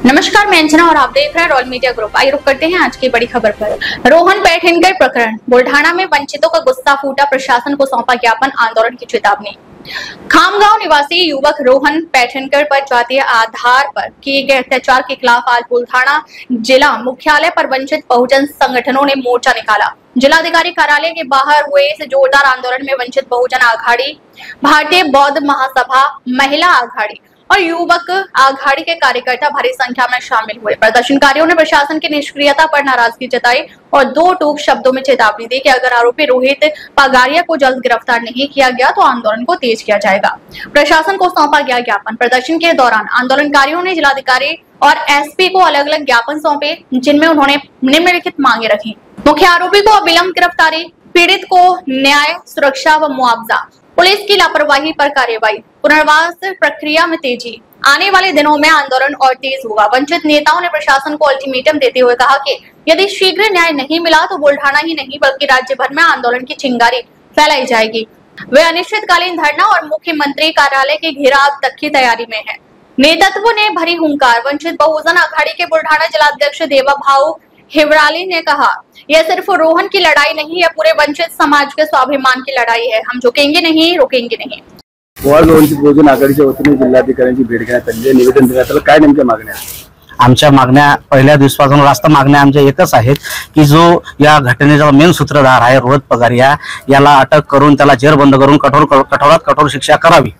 नमस्कार, मैं अंजना और आप देख रहे हैं रॉयल मीडिया ग्रुप। आइए रुक करते हैं आज की बड़ी खबर पर। रोहन पैठनकर प्रकरण, बुल्ढाना में वंचितों का गुस्सा फूटा, प्रशासन को सौंपा ज्ञापन, आंदोलन की चेतावनी। खामगांव निवासी युवक रोहन पैठनकर पर जातीय आधार पर किए गए अत्याचार के खिलाफ आज बुल्ढाना जिला मुख्यालय पर वंचित बहुजन संगठनों ने मोर्चा निकाला। जिलाधिकारी कार्यालय के बाहर हुए इस जोरदार आंदोलन में वंचित बहुजन आघाड़ी, भारतीय बौद्ध महासभा, महिला आघाड़ी और युवक आघाड़ी के कार्यकर्ता भारी संख्या में शामिल हुए। प्रदर्शनकारियों ने प्रशासन की निष्क्रियता पर नाराजगी जताई और दो टूक शब्दों में चेतावनी दी कि अगर आरोपी रोहित पगारिया को जल्द गिरफ्तार नहीं किया गया तो आंदोलन को तेज किया जाएगा। प्रशासन को सौंपा गया ज्ञापन। प्रदर्शन के दौरान आंदोलनकारियों ने जिलाधिकारी और एसपी को अलग अलग ज्ञापन सौंपे, जिनमें उन्होंने निम्नलिखित मांगे रखी। मुख्य आरोपी को अविलंब गिरफ्तारी, पीड़ित को न्याय, सुरक्षा व मुआवजा, पुलिस की लापरवाही पर कार्रवाई, पुनर्वास प्रक्रिया में तेजी। आने वाले दिनों में आंदोलन और तेज होगा। वंचित नेताओं ने प्रशासन को अल्टीमेटम देते हुए कहा कि यदि शीघ्र न्याय नहीं मिला तो बुल्ढाना ही नहीं बल्कि राज्य भर में आंदोलन की चिंगारी फैलाई जाएगी। वे अनिश्चितकालीन धरना और मुख्यमंत्री कार्यालय के घेराव तक की तैयारी में है। नेतृत्व ने भरी हुंकार। वंचित बहुजन आघाड़ी के बुल्ढाना जिलाध्यक्ष देवा भाऊ हिवराली ने कहा, यह सिर्फ रोहन की लड़ाई नहीं है, पूरे वंचित समाज के स्वाभिमान की लड़ाई है। हम झुकेंगे नहीं, रुकेंगे नहीं। वंचित बहुजन आघाडीच्या वतीने जिल्हाधिकाऱ्यांची भेट घेण्यात आली, निवेदन देण्यात आलं। काय नेमक्या मागण्या? आमच्या मागण्या पहिल्या दिवसापासून रास्त मागण्या आमच्या एकच आहेत की जो या घटनेचा मेन सूत्रधार आहे रोहित पगारिया, याला अटक करून त्याला जेरबंद करून कठोरात कठोर शिक्षा करावी।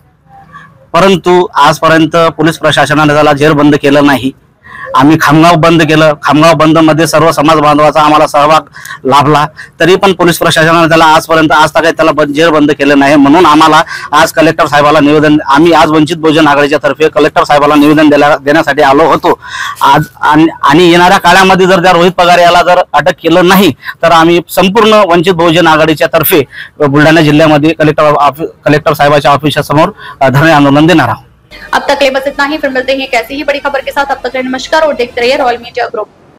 परंतु आजपर्यंत पोलीस प्रशासनाने त्याला जेरबंद केलं नाही। आम्ही खामगाव बंद केलं। खामगाव बंद मध्ये सर्व समाज बांधवाचा आम्हाला सहभाग लाभला, तरी पण पोलीस प्रशासनाने त्याला आजपर्यंत त्याला जेरबंद केलं नाही। म्हणून आम्हाला आज कलेक्टर साहेबाला निवेदन, आम्ही आज वंचित बहुजन आघाडीच्या तर्फे कलेक्टर साहेबाला निवेदन देण्यासाठी आलो होतो आज। आणि येणाऱ्या काळामध्ये जर त्या रोहित पगारियाला जर अटक केलं नाही तर आम्ही संपूर्ण वंचित बहुजन आघाडीच्या तर्फे बुलढाणा जिल्ह्यामध्ये कलेक्टर साहेबाच्या ऑफिससमोर धरणे आंदोलन देणार आहोत। अब तक के लिए बस इतना ही। फिर मिलते हैं एक ऐसी ही बड़ी खबर के साथ। अब तक के लिए नमस्कार और देखते रहिए रॉयल मीडिया ग्रुप।